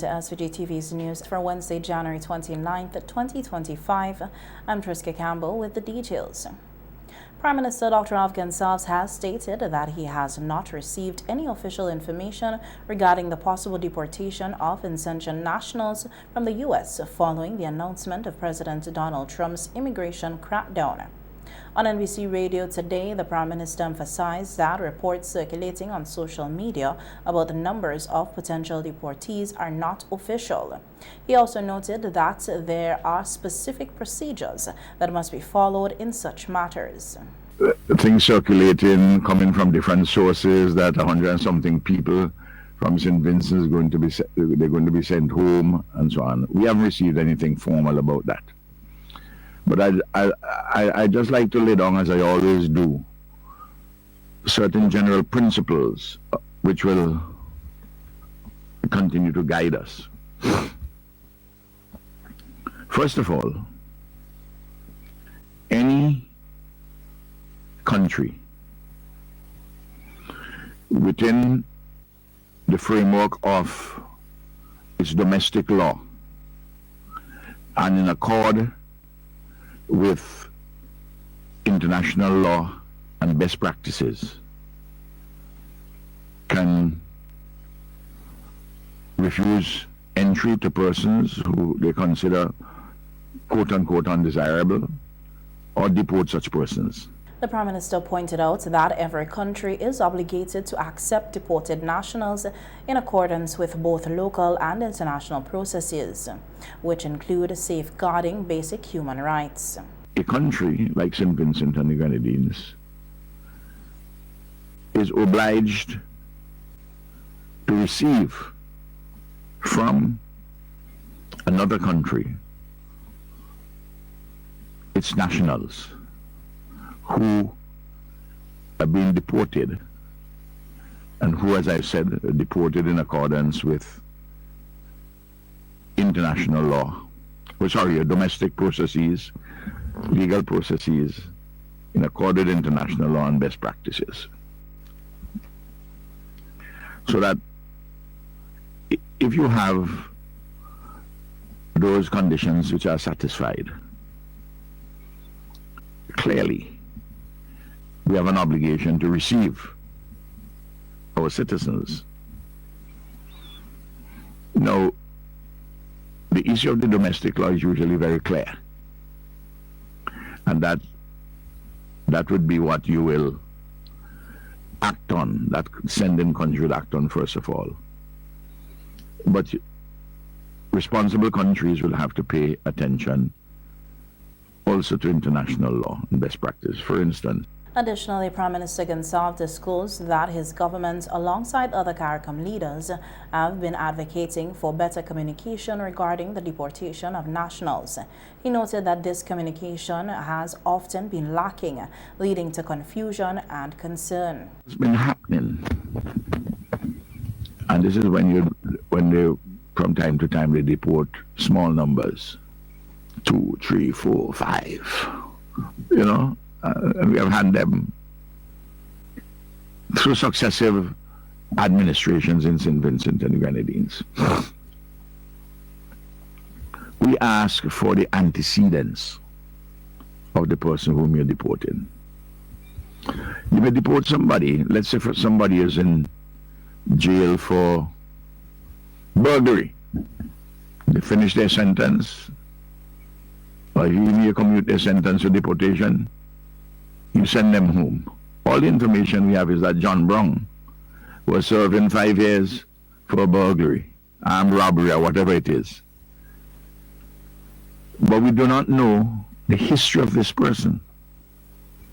Welcome to SVG-TV's news for Wednesday, January 29th, 2025. I'm Triska Campbell with the details. Prime Minister Dr. Afghan Salves has stated that he has not received any official information regarding the possible deportation of Vincentian nationals from the U.S. following the announcement of President Donald Trump's immigration crackdown. On NBC Radio today, the Prime Minister emphasized that reports circulating on social media about the numbers of potential deportees are not official. He also noted that there are specific procedures that must be followed in such matters. Things circulating, coming from different sources, that 100 and something people from St. Vincent is going to be sent home and so on. We haven't received anything formal about that. But I just like to lay down, as I always do, certain general principles which will continue to guide us. First of all, any country within the framework of its domestic law and in accord with international law and best practices can refuse entry to persons who they consider quote-unquote undesirable or deport such persons. The Prime Minister pointed out that every country is obligated to accept deported nationals in accordance with both local and international processes, which include safeguarding basic human rights. A country like St. Vincent and the Grenadines is obliged to receive from another country its nationals who are being deported and who, as I said, are deported in accordance with international law, domestic processes, legal processes, in accord with international law and best practices. So that if you have those conditions which are satisfied, clearly we have an obligation to receive our citizens. Now, the issue of the domestic law is usually very clear, and that would be what you will act on, that sending country would act on first of all. But responsible countries will have to pay attention also to international law and best practice. For instance, additionally, Prime Minister Gonsalves disclosed that his government, alongside other CARICOM leaders, have been advocating for better communication regarding the deportation of nationals. He noted that this communication has often been lacking, leading to confusion and concern. It's been happening, and this is when they, from time to time, they deport small numbers, 2, 3, 4, 5, and we have had them through successive administrations in St. Vincent and the Grenadines. We ask for the antecedents of the person whom you're deporting. You may deport somebody, let's say somebody is in jail for burglary. They finish their sentence, or even you commute their sentence to deportation, you send them home. All the information we have is that John Brown was serving 5 years for burglary, armed robbery, or whatever it is. But we do not know the history of this person.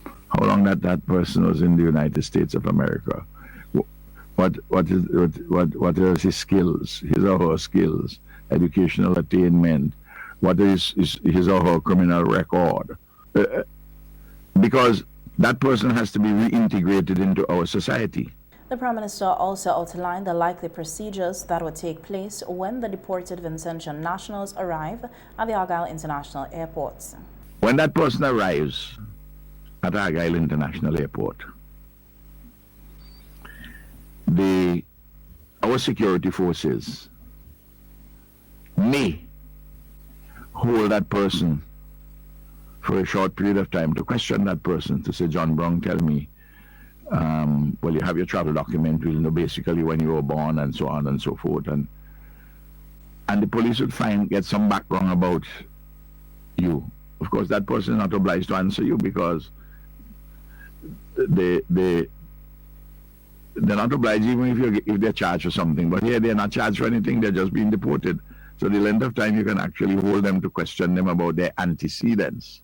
How long that person was in the United States of America. What are his skills, his or her skills, educational attainment, what is his or her criminal record. Because that person has to be reintegrated into our society. The Prime Minister also outlined the likely procedures that would take place when the deported Vincentian nationals arrive at the Argyle International Airport. When that person arrives at Argyle International Airport, our security forces may hold that person for a short period of time to question that person, to say, John Brown, tell me, well, you have your travel document, we'll know basically when you were born and so on and so forth. And the police would get some background about you. Of course, that person is not obliged to answer you because they're not obliged even if they're charged for something. But here they're not charged for anything, they're just being deported. So the length of time you can actually hold them to question them about their antecedents,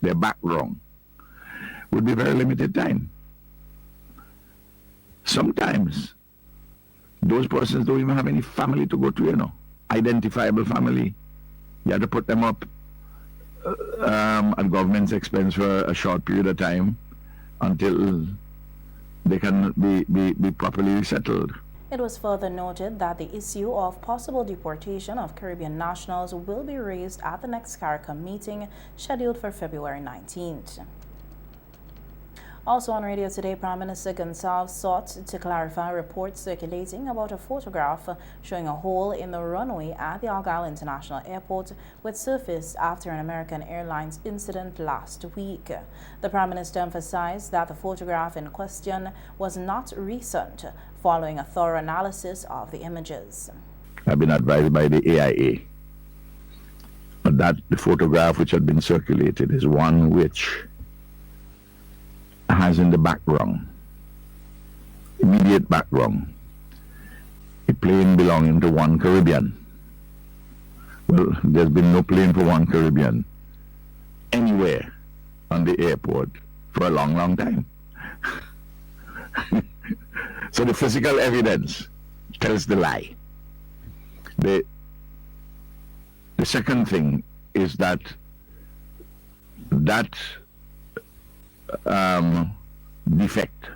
their background, would be very limited time. Sometimes those persons don't even have any family to go to, identifiable family. You have to put them up at government's expense for a short period of time until they can be properly settled. It was further noted that the issue of possible deportation of Caribbean nationals will be raised at the next CARICOM meeting scheduled for February 19th. Also on radio today, Prime Minister Gonsalves sought to clarify reports circulating about a photograph showing a hole in the runway at the Argyle International Airport, which surfaced after an American Airlines incident last week. The Prime Minister emphasized that the photograph in question was not recent, following a thorough analysis of the images. I've been advised by the AIA that the photograph which had been circulated is one which has in the background, immediate background, a plane belonging to One Caribbean. Well, there's been no plane for One Caribbean anywhere on the airport for a long, long time. So the physical evidence tells the lie. The second thing is that defect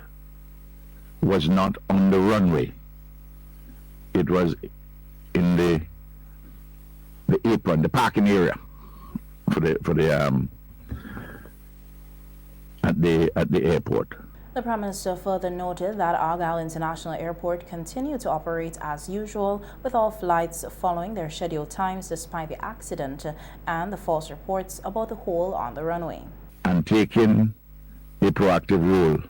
was not on the runway. It was in the apron, the parking area for the at the airport. The Prime Minister further noted that Argyle International Airport continued to operate as usual, with all flights following their scheduled times despite the accident and the false reports about the hole on the runway. And taking a proactive role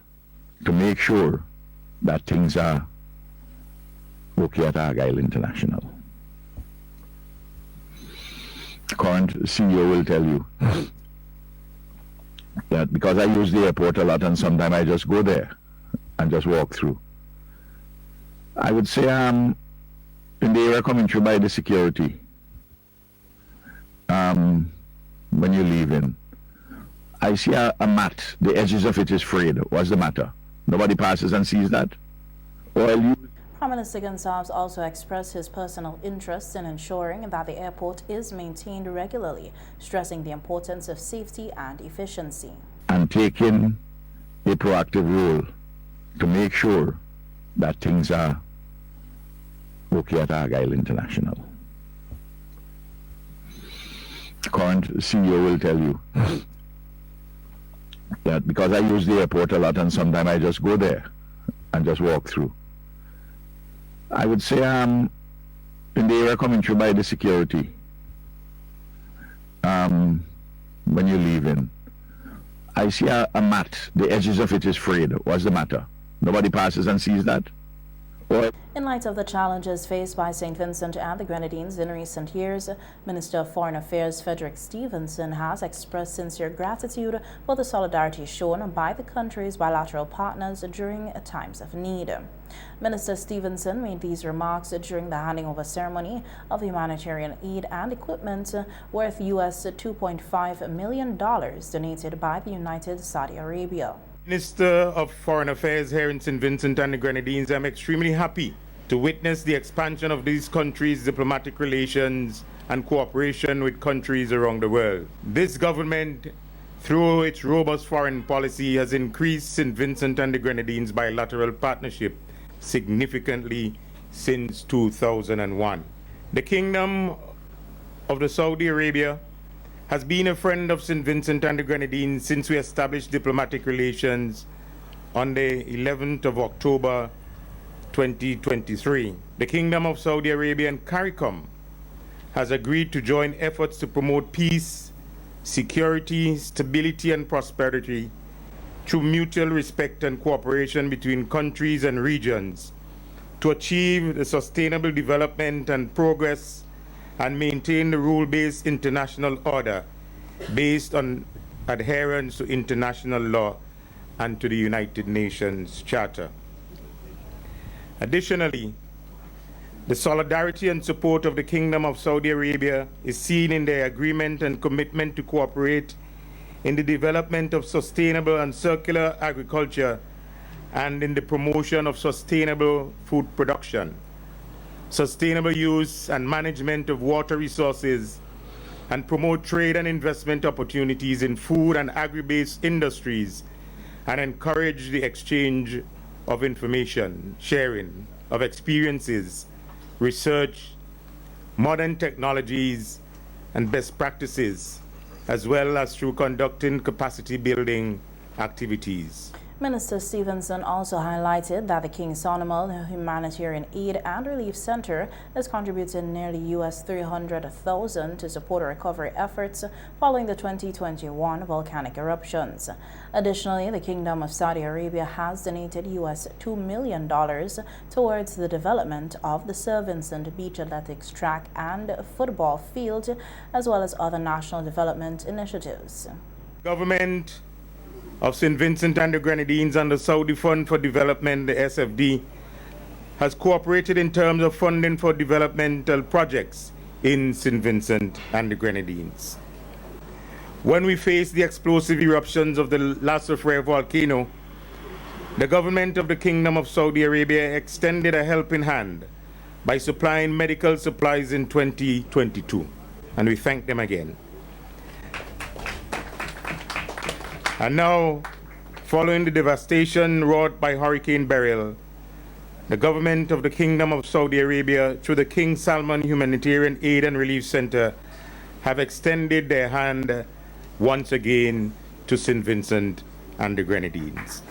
to make sure that things are okay at Argyle International. The current CEO will tell you that because I use the airport a lot and sometimes I just go there and just walk through. I would say in the area coming through by the security, when you leave in, I see a mat, the edges of it is frayed. What's the matter? Nobody passes and sees that? Prime Minister Gonsalves also expressed his personal interest in ensuring that the airport is maintained regularly, stressing the importance of safety and efficiency. And taking a proactive role to make sure that things are okay at Argyle International. The current CEO will tell you that because I use the airport a lot and sometimes I just go there and just walk through. I would say in the area coming through by the security, when you leave in, I see a mat, the edges of it is frayed. What's the matter? Nobody passes and sees that? In light of the challenges faced by St. Vincent and the Grenadines in recent years, Minister of Foreign Affairs Frederick Stevenson has expressed sincere gratitude for the solidarity shown by the country's bilateral partners during times of need. Minister Stevenson made these remarks during the handing over ceremony of humanitarian aid and equipment worth US $2.5 million donated by the United Saudi Arabia. Minister of Foreign Affairs here in St. Vincent and the Grenadines, I'm extremely happy to witness the expansion of these countries' diplomatic relations and cooperation with countries around the world. This government, through its robust foreign policy, has increased St. Vincent and the Grenadines' bilateral partnership significantly since 2001. The Kingdom of the Saudi Arabia has been a friend of St. Vincent and the Grenadines since we established diplomatic relations on the 11th of October 2023. The Kingdom of Saudi Arabia and CARICOM has agreed to join efforts to promote peace, security, stability, and prosperity through mutual respect and cooperation between countries and regions to achieve the sustainable development and progress and maintain the rule-based international order based on adherence to international law and to the United Nations Charter. Additionally, the solidarity and support of the Kingdom of Saudi Arabia is seen in their agreement and commitment to cooperate in the development of sustainable and circular agriculture and in the promotion of sustainable food production, sustainable use and management of water resources, and promote trade and investment opportunities in food and agri-based industries, and encourage the exchange of information, sharing of experiences, research, modern technologies, and best practices, as well as through conducting capacity building activities. Minister Stevenson also highlighted that the King Solomon Humanitarian Aid and Relief Center is contributing nearly $300,000 to support recovery efforts following the 2021 volcanic eruptions. Additionally, the Kingdom of Saudi Arabia has donated $2 million towards the development of the Sir Vincent Beach Athletics track and football field, as well as other national development initiatives. Government of St. Vincent and the Grenadines and the Saudi Fund for Development, the SFD, has cooperated in terms of funding for developmental projects in St. Vincent and the Grenadines. When we faced the explosive eruptions of the La Soufrière volcano, the government of the Kingdom of Saudi Arabia extended a helping hand by supplying medical supplies in 2022, and we thank them again. And now, following the devastation wrought by Hurricane Beryl, the government of the Kingdom of Saudi Arabia, through the King Salman Humanitarian Aid and Relief Center, have extended their hand once again to St. Vincent and the Grenadines.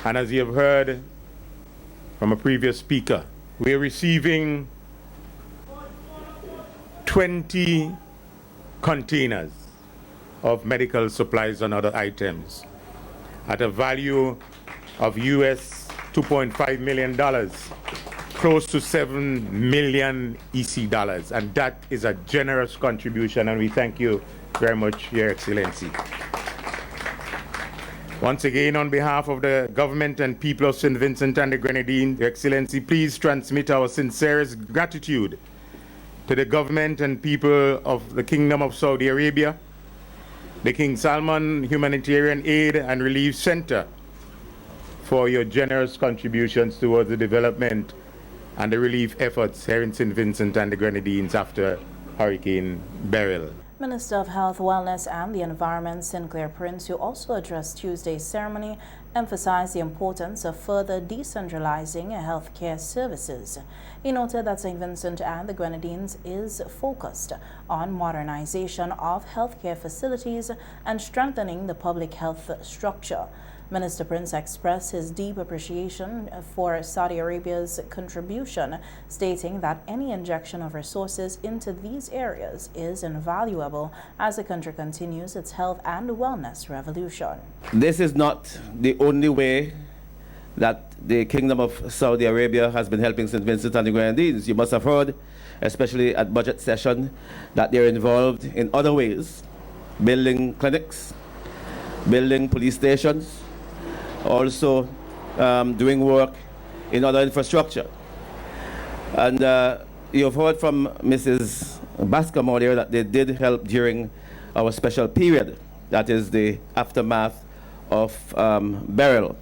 And as you have heard from a previous speaker, we are receiving 20 containers of medical supplies and other items at a value of US $2.5 million, close to 7 million EC dollars. And that is a generous contribution, and we thank you very much, Your Excellency. Once again, on behalf of the government and people of St. Vincent and the Grenadines, Your Excellency, please transmit our sincerest gratitude to the government and people of the Kingdom of Saudi Arabia, the King Salman Humanitarian Aid and Relief Center, for your generous contributions towards the development and the relief efforts here in St. Vincent and the Grenadines after Hurricane Beryl. Minister of Health, Wellness and the Environment, Sinclair Prince, who also addressed Tuesday's ceremony, emphasized the importance of further decentralizing healthcare services. He noted that St. Vincent and the Grenadines is focused on modernization of healthcare facilities and strengthening the public health structure. Minister Prince expressed his deep appreciation for Saudi Arabia's contribution, stating that any injection of resources into these areas is invaluable as the country continues its health and wellness revolution. This is not the only way that the Kingdom of Saudi Arabia has been helping St. Vincent and the Grenadines. You must have heard, especially at budget session, that they're involved in other ways, building clinics, building police stations, also doing work in other infrastructure. And you've heard from Mrs. Bascom earlier that they did help during our special period, that is the aftermath of Beryl.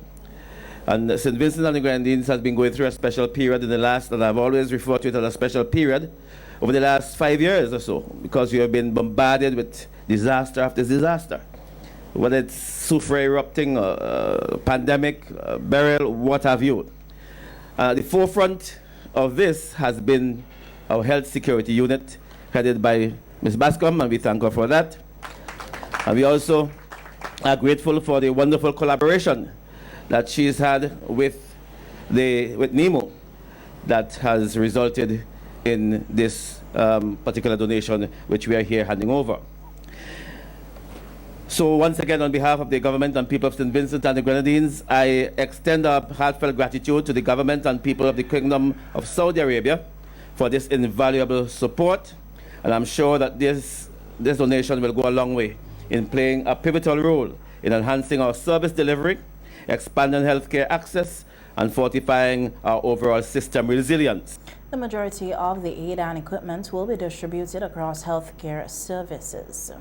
And St. Vincent and the Grenadines has been going through a special period in the last, and I've always referred to it as a special period, over the last 5 years or so, because you have been bombarded with disaster after disaster. Whether it's Soufrière erupting, pandemic, Beryl, what have you. The forefront of this has been our health security unit, headed by Ms. Bascom, and we thank her for that. And we also are grateful for the wonderful collaboration that she's had with NEMO that has resulted in this particular donation which we are here handing over. So once again, on behalf of the government and people of St. Vincent and the Grenadines, I extend our heartfelt gratitude to the government and people of the Kingdom of Saudi Arabia for this invaluable support, and I'm sure that this donation will go a long way in playing a pivotal role in enhancing our service delivery, expanding healthcare access, and fortifying our overall system resilience. The majority of the aid and equipment will be distributed across healthcare services.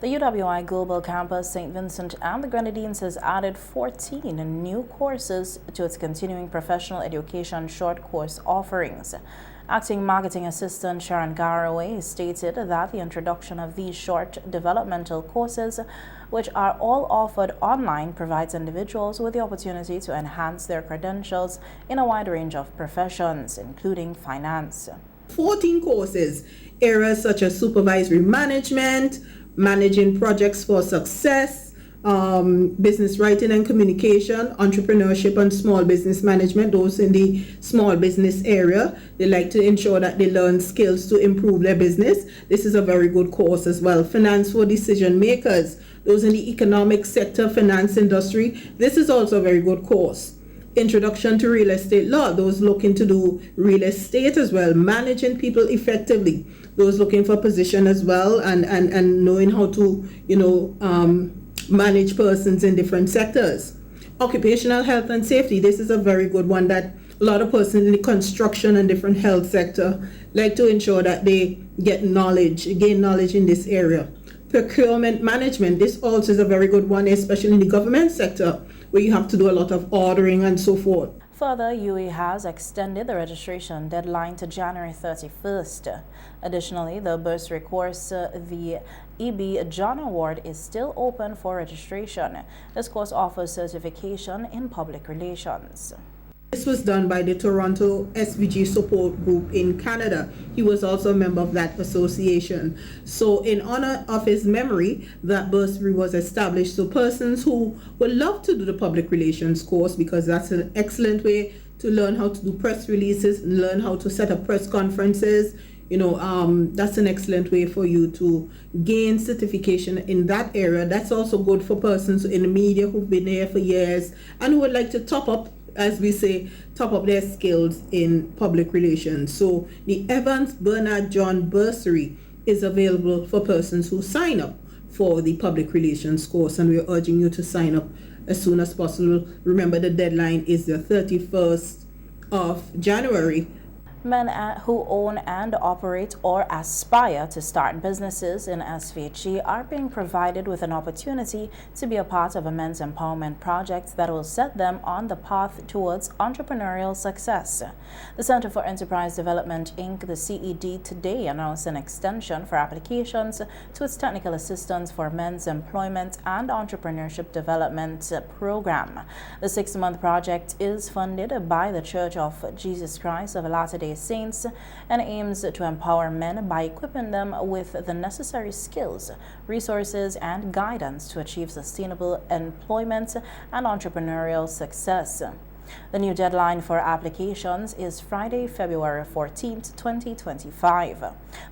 The UWI Global Campus St. Vincent and the Grenadines has added 14 new courses to its continuing professional education short course offerings. Acting Marketing Assistant Sharon Garraway stated that the introduction of these short developmental courses, which are all offered online, provides individuals with the opportunity to enhance their credentials in a wide range of professions, including finance. 14 courses, areas such as supervisory management, managing projects for success, business writing and communication, entrepreneurship and small business management, those in the small business area. They like to ensure that they learn skills to improve their business. This is a very good course as well. Finance for decision makers, those in the economic sector, finance industry. This is also a very good course. Introduction to real estate law, those looking to do real estate as well, managing people effectively, those looking for position as well, and knowing how to, manage persons in different sectors. Occupational health and safety, this is a very good one that a lot of persons in the construction and different health sector like to ensure that they gain knowledge in this area. Procurement management, this also is a very good one, especially in the government sector, where you have to do a lot of ordering and so forth. Further, UE has extended the registration deadline to January 31st. Additionally, the bursary course, the EB John Award, is still open for registration. This course offers certification in public relations. This was done by the Toronto SVG support group in Canada. He was also a member of that association. So in honor of his memory, that bursary was established. So persons who would love to do the public relations course, because that's an excellent way to learn how to do press releases, learn how to set up press conferences, that's an excellent way for you to gain certification in that area. That's also good for persons in the media who've been there for years and who would like to top up, as we say, top up their skills in public relations. So the Evans Bernard John Bursary is available for persons who sign up for the public relations course, and we're urging you to sign up as soon as possible. Remember, the deadline is the 31st of January. Men who own and operate or aspire to start businesses in SVG are being provided with an opportunity to be a part of a men's empowerment project that will set them on the path towards entrepreneurial success. The Center for Enterprise Development, Inc., the CED, today announced an extension for applications to its Technical Assistance for Men's Employment and Entrepreneurship Development program. The 6-month project is funded by the Church of Jesus Christ of Latter-day Saints and aims to empower men by equipping them with the necessary skills, resources, and guidance to achieve sustainable employment and entrepreneurial success. The new deadline for applications is Friday, February 14th, 2025.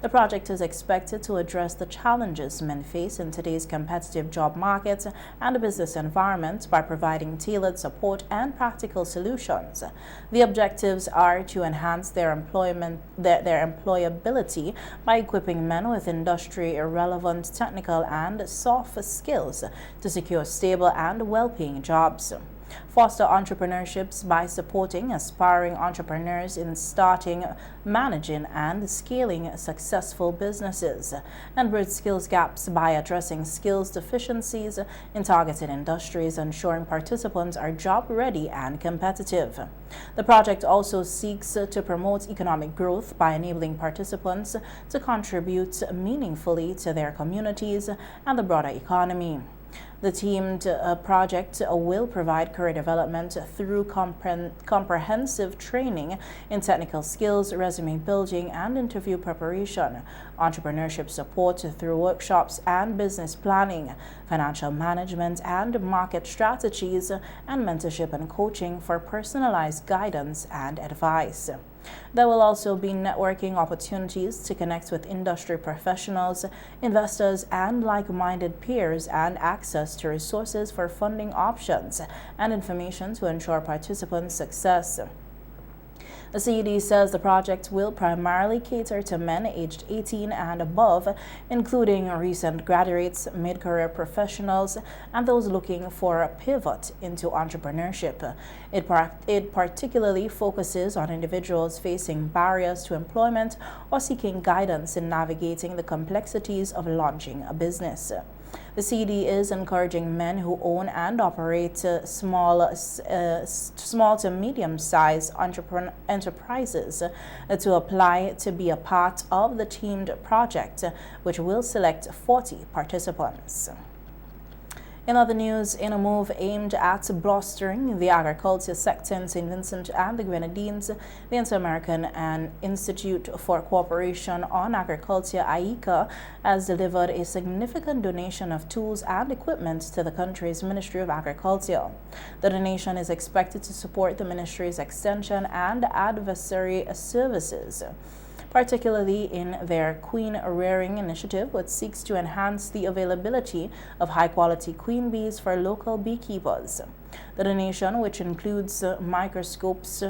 The project is expected to address the challenges men face in today's competitive job market and business environment by providing tailored support and practical solutions. The objectives are to enhance their employability by equipping men with industry-relevant technical and soft skills to secure stable and well-paying jobs. Foster entrepreneurships by supporting aspiring entrepreneurs in starting, managing, and scaling successful businesses, and bridge skills gaps by addressing skills deficiencies in targeted industries, ensuring participants are job-ready and competitive. The project also seeks to promote economic growth by enabling participants to contribute meaningfully to their communities and the broader economy. The teamed project will provide career development through comprehensive training in technical skills, resume building, and interview preparation, entrepreneurship support through workshops and business planning, financial management and market strategies, and mentorship and coaching for personalized guidance and advice. There will also be networking opportunities to connect with industry professionals, investors, and like-minded peers, and access to resources for funding options and information to ensure participants' success. The CED says the project will primarily cater to men aged 18 and above, including recent graduates, mid-career professionals, and those looking for a pivot into entrepreneurship. It particularly focuses on individuals facing barriers to employment or seeking guidance in navigating the complexities of launching a business. The CED is encouraging men who own and operate small to medium-sized enterprises to apply to be a part of the teamed project, which will select 40 participants. In other news, in a move aimed at bolstering the agriculture sector in St. Vincent and the Grenadines, the Inter-American Institute for Cooperation on Agriculture, IECA, has delivered a significant donation of tools and equipment to the country's Ministry of Agriculture. The donation is expected to support the ministry's extension and advisory services, particularly in their queen rearing initiative, which seeks to enhance the availability of high-quality queen bees for local beekeepers. The donation, which includes microscopes,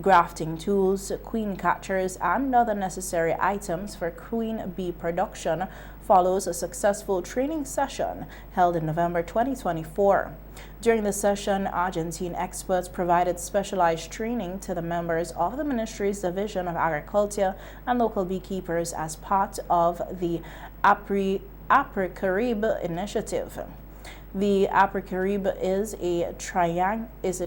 grafting tools, queen catchers, and other necessary items for queen bee production, follows a successful training session held in November 2024. During the session, Argentine experts provided specialized training to the members of the ministry's Division of Agriculture and local beekeepers as part of the APRI-Carib initiative. The APRI-Carib is a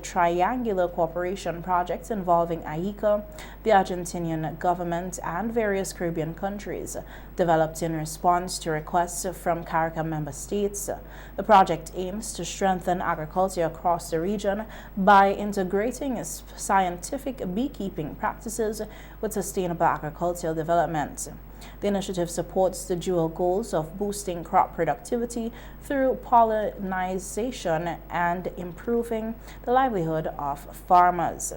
triangular cooperation project involving IECA, the Argentinian government, and various Caribbean countries, developed in response to requests from CARICOM member states. The project aims to strengthen agriculture across the region by integrating scientific beekeeping practices with sustainable agricultural development. The initiative supports the dual goals of boosting crop productivity through pollination and improving the livelihood of farmers.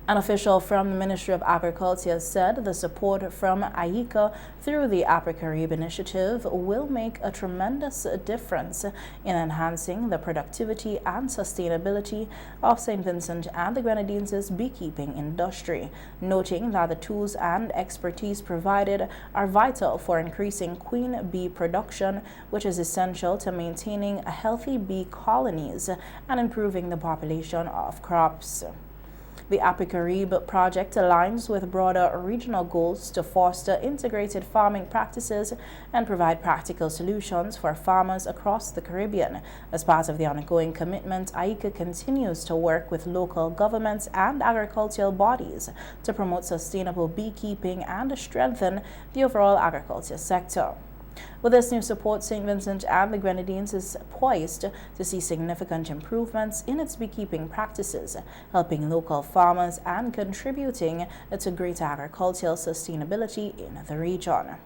An official from the Ministry of Agriculture said the support from IECA through the APRI-Carib initiative will make a tremendous difference in enhancing the productivity and sustainability of St. Vincent and the Grenadines' beekeeping industry, noting that the tools and expertise provided are vital for increasing queen bee production, which is essential to maintaining healthy bee colonies and improving the population of crops. The APRI-Carib project aligns with broader regional goals to foster integrated farming practices and provide practical solutions for farmers across the Caribbean. As part of the ongoing commitment, IECA continues to work with local governments and agricultural bodies to promote sustainable beekeeping and strengthen the overall agriculture sector. With this new support, St. Vincent and the Grenadines is poised to see significant improvements in its beekeeping practices, helping local farmers and contributing to greater agricultural sustainability in the region.